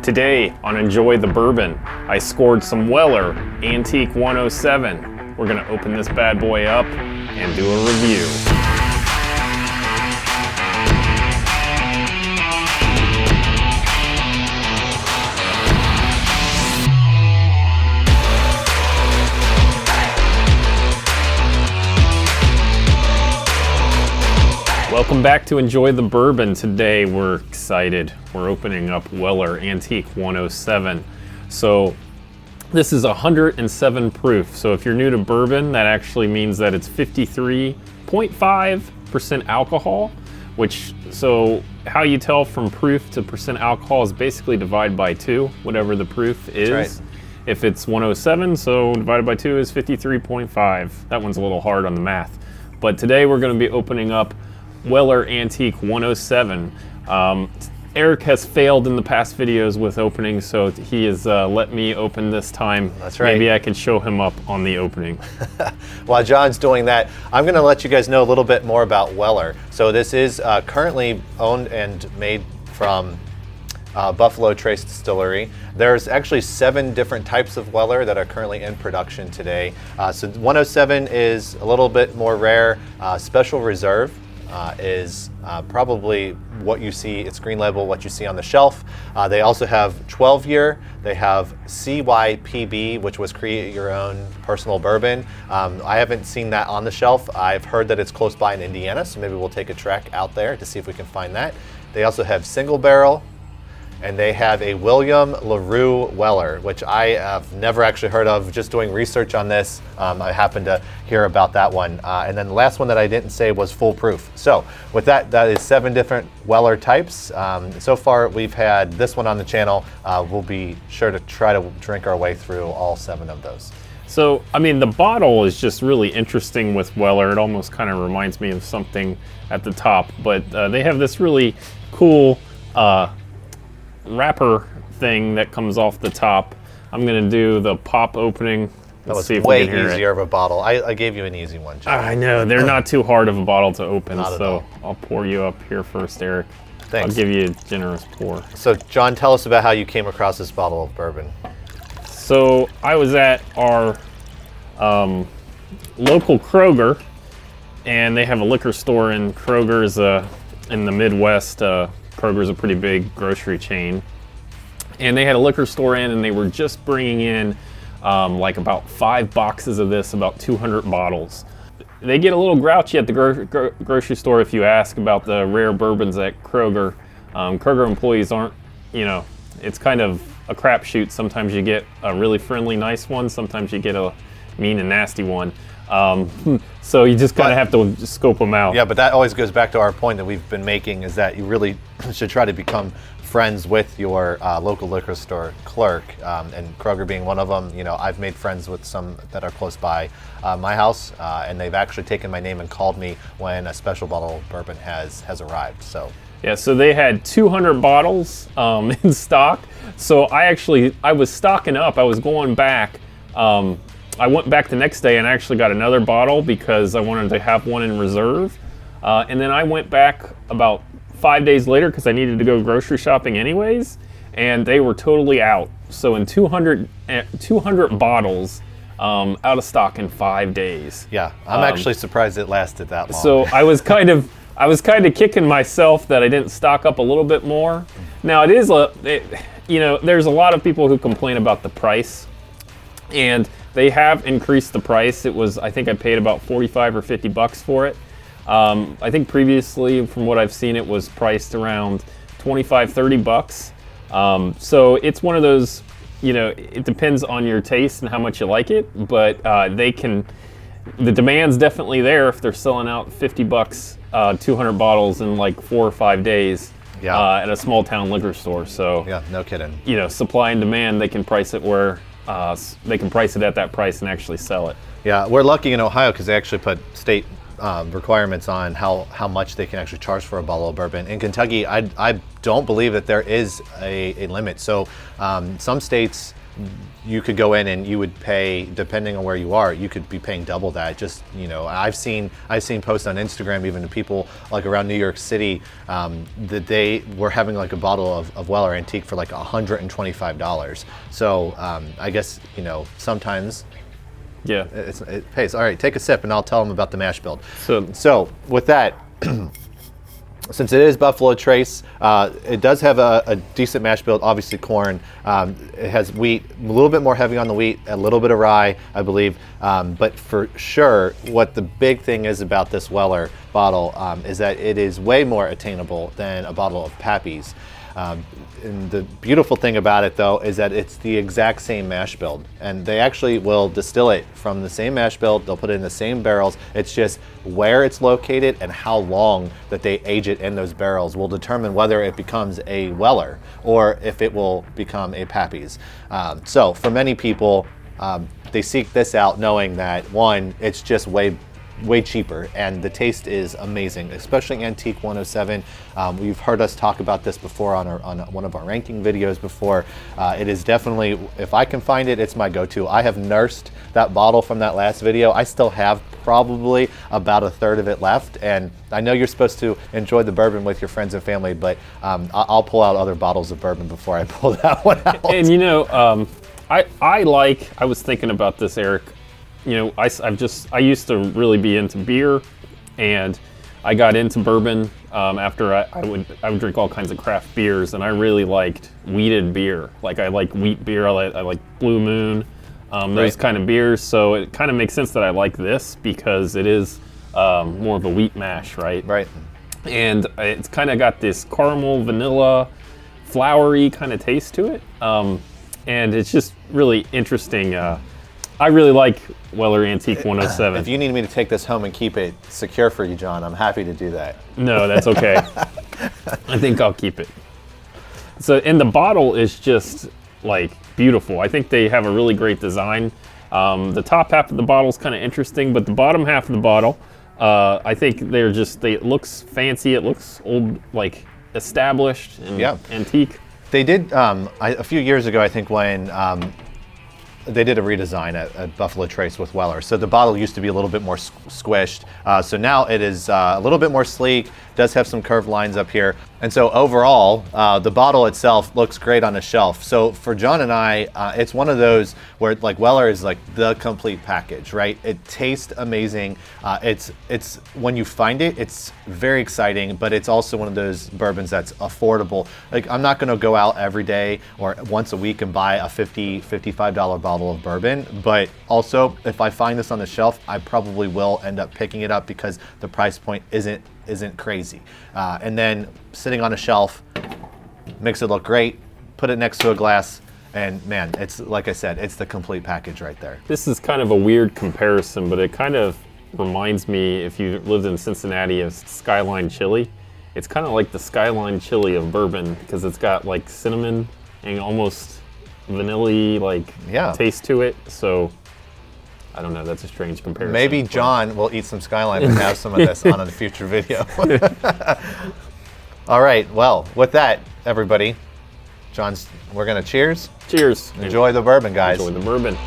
Today on Enjoy the Bourbon, I scored some Weller Antique 107. We're gonna open this bad boy up and do a review. Welcome back to Enjoy the Bourbon. Today we're excited. We're opening up Weller Antique 107. So this is 107 proof. So if you're new to bourbon, that actually means that it's 53.5% alcohol, which, so how you tell from proof to percent alcohol is basically divide by 2, whatever the proof is. That's right. If it's 107, so divided by 2 is 53.5. That one's a little hard on the math. But today we're going to be opening up Weller Antique 107. Eric has failed in the past videos with opening, so he has let me open this time. That's right. Maybe I can show him up on the opening. While John's doing that, I'm going to let you guys know a little bit more about Weller. So this is currently owned and made from Buffalo Trace Distillery. There's actually 7 different types of Weller that are currently in production today. So 107 is a little bit more rare. Special Reserve is probably what you see, it's green label, what you see on the shelf. They also have 12-year, they have CYPB, which was create your own personal bourbon. I haven't seen that on the shelf. I've heard that it's close by in Indiana, so maybe we'll take a trek out there to see if we can find that. They also have single barrel, and they have a William LaRue Weller, which I have never actually heard of. Just doing research on this, I happened to hear about that one. And then the last one that I didn't say was foolproof. So with that, that is 7 different Weller types. So far, we've had this one on the channel. We'll be sure to try to drink our way through all 7 of those. So, I mean, the bottle is just really interesting with Weller. It almost kind of reminds me of something at the top, but they have this really cool wrapper thing that comes off the top. I'm gonna do the pop opening. That was see if way we can hear easier it. of a bottle. I gave you an easy one, John. I know, they're not too hard of a bottle to open, Not at so all. I'll pour you up here first, Eric. Thanks. I'll give you a generous pour. So John, tell us about how you came across this bottle of bourbon. So I was at our local Kroger, and they have a liquor store in Kroger's in the Midwest. Kroger's a pretty big grocery chain, and they had a liquor store in, and they were just bringing in like about 5 boxes of this, about 200 bottles. They get a little grouchy at the grocery store if you ask about the rare bourbons at Kroger. Kroger employees aren't, you know, it's kind of a crapshoot. Sometimes you get a really friendly, nice one. Sometimes you get a mean and nasty one. So you just kind of have to scope them out. Yeah, but that always goes back to our point that we've been making, is that you really should try to become friends with your local liquor store clerk, and Kroger being one of them. You know, I've made friends with some that are close by my house, and they've actually taken my name and called me when a special bottle of bourbon has arrived. So yeah, so they had 200 bottles in stock. So I was stocking up. I was going back. I went back the next day and actually got another bottle because I wanted to have one in reserve. And then I went back about 5 days later because I needed to go grocery shopping anyways, and they were totally out. So in 200 bottles, out of stock in 5 days. yeah, I'm actually surprised it lasted that long. So I was kind of kicking myself that I didn't stock up a little bit more. Now you know, there's a lot of people who complain about the price, and they have increased the price. It was, I think I paid about 45 or 50 bucks for it. I think previously, from what I've seen, it was priced around 25, 30 bucks. So it's one of those, you know, it depends on your taste and how much you like it, but the demand's definitely there if they're selling out 50 bucks, 200 bottles in like 4 or 5 days. Yeah. At a small town liquor store. So yeah, no kidding. You know, supply and demand, they can price it where they can price it at that price and actually sell it. Yeah, we're lucky in Ohio because they actually put state requirements on how much they can actually charge for a bottle of bourbon. In Kentucky, I don't believe that there is a limit. So some states you could go in and you would pay, depending on where you are, you could be paying double that. Just, I've seen posts on Instagram, even to people like around New York City, that they were having like a bottle of Weller Antique for like $125. So I guess, sometimes Yeah. it pays. All right, take a sip and I'll tell them about the mash bill. So So with that, since it is Buffalo Trace, it does have a decent mash bill. Obviously corn. It has wheat, a little bit more heavy on the wheat, a little bit of rye, I believe. But for sure, what the big thing is about this Weller bottle is that it is way more attainable than a bottle of Pappy's. And the beautiful thing about it, though, is that it's the exact same mash bill, and they actually will distill it from the same mash bill. They'll put it in the same barrels. It's just where it's located and how long that they age it in those barrels will determine whether it becomes a Weller or if it will become a Pappy's. So for many people, they seek this out knowing that, one, it's just way cheaper, and the taste is amazing, especially Antique 107. You've heard us talk about this before on one of our ranking videos before. It is definitely, if I can find it, it's my go-to. I have nursed that bottle from that last video. I still have probably about a third of it left, and I know you're supposed to enjoy the bourbon with your friends and family, but I'll pull out other bottles of bourbon before I pull that one out. And I was thinking about this, Eric. I used to really be into beer, and I got into bourbon after I would drink all kinds of craft beers, and I really liked wheated beer. Like I like wheat beer, I like Blue Moon, those kind of beers. So it kind of makes sense that I like this because it is more of a wheat mash, right? Right. And it's kind of got this caramel, vanilla, flowery kind of taste to it, and it's just really interesting. I really like Weller Antique 107. If you need me to take this home and keep it secure for you, John, I'm happy to do that. No, that's okay. I think I'll keep it. So, and the bottle is just like beautiful. I think they have a really great design. The top half of the bottle is kind of interesting, but the bottom half of the bottle, I think it looks fancy. It looks old, like established and antique. They did a few years ago, I think, when they did a redesign at Buffalo Trace with Weller. So the bottle used to be a little bit more squished. So now it is a little bit more sleek, does have some curved lines up here. And so overall, the bottle itself looks great on a shelf. So for John and I, it's one of those where like Weller is like the complete package, right? It tastes amazing. It's when you find it, it's very exciting, but it's also one of those bourbons that's affordable. Like I'm not gonna go out every day or once a week and buy a $50, $55 bottle of bourbon, but also if I find this on the shelf, I probably will end up picking it up because the price point isn't crazy. And then sitting on a shelf makes it look great, put it next to a glass, and man, it's like I said, it's the complete package right there. This is kind of a weird comparison, but it kind of reminds me, if you lived in Cincinnati, of Skyline Chili. It's kind of like the Skyline Chili of bourbon because it's got like cinnamon and almost vanilla taste to it. So I don't know, that's a strange comparison. Maybe John will eat some Skyline and have some of this on a future video. All right, well, with that, everybody, we're gonna cheers. Cheers. Enjoy the bourbon, guys. Enjoy the bourbon.